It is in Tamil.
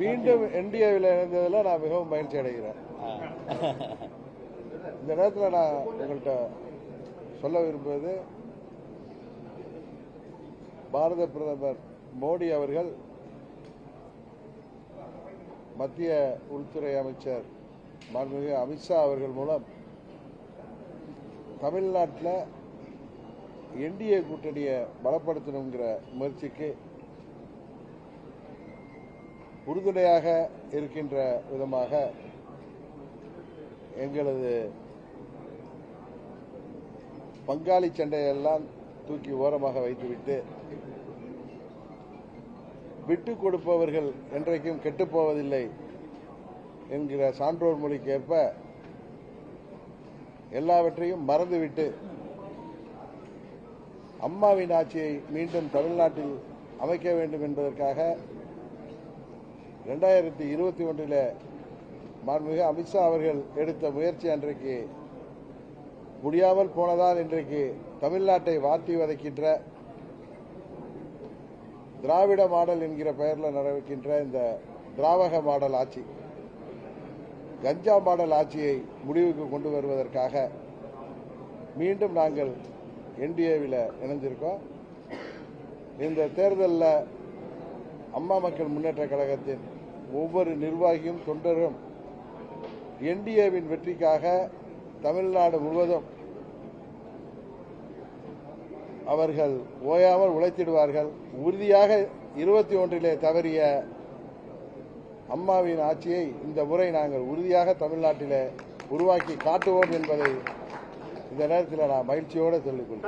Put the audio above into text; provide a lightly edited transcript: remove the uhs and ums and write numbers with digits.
மீண்டும் என்டிஏவில் இணைந்ததில் நான் மிகவும் மகிழ்ச்சி அடைகிறேன். இந்த நேரத்தில் நான் உங்கள்கிட்ட சொல்ல விரும்புவது, பாரத பிரதமர் மோடி அவர்கள் மத்திய உள்துறை அமைச்சர் மாண்புமிகு அமித்ஷா அவர்கள் மூலம் தமிழ்நாட்டில் என்டிஏ கூட்டணியை பலப்படுத்தணுங்கிற முயற்சிக்கு உறுதுணையாக இருக்கின்ற விதமாக எங்களது பங்காளி சண்டையெல்லாம் தூக்கி ஓரமாக வைத்துவிட்டு, விட்டுக் கொடுப்பவர்கள் என்றைக்கும் கெட்டுப்போவதில்லை என்கிற சான்றோர் மொழிக்கு ஏற்ப எல்லாவற்றையும் மறந்துவிட்டு அம்மாவின் ஆட்சியை மீண்டும் தமிழ்நாட்டில் அமைக்க வேண்டும் என்பதற்காக 2021 மாண்புமிகு அமித்ஷா அவர்கள் எடுத்த முயற்சி அன்றைக்கு முடியாமல் போனதால் இன்றைக்கு தமிழ்நாட்டை வாட்டி வதைக்கின்ற திராவிட மாடல் என்கிற பெயரில் நடக்கின்ற இந்த திராவக மாடல் ஆட்சி, கஞ்சா மாடல் ஆட்சியை முடிவுக்கு கொண்டு வருவதற்காக மீண்டும் நாங்கள் என்டிஏவில் இணைஞ்சிருக்கோம். இந்த தேர்தலில் அம்மா மக்கள் முன்னேற்ற கழகத்தின் ஒவ்வொரு நிர்வாகியும் தொண்டரும் என்டிஏவின் வெற்றிக்காக தமிழ்நாடு முழுவதும் அவர்கள் ஓயாமல் உழைத்திடுவார்கள். உறுதியாக 21 தவறிய அம்மாவின் ஆட்சியை இந்த முறை நாங்கள் உறுதியாக தமிழ்நாட்டில் உருவாக்கி காட்டுவோம் என்பதை இந்த நேரத்தில் நான் மகிழ்ச்சியோடு சொல்லிக் கொள்கிறேன்.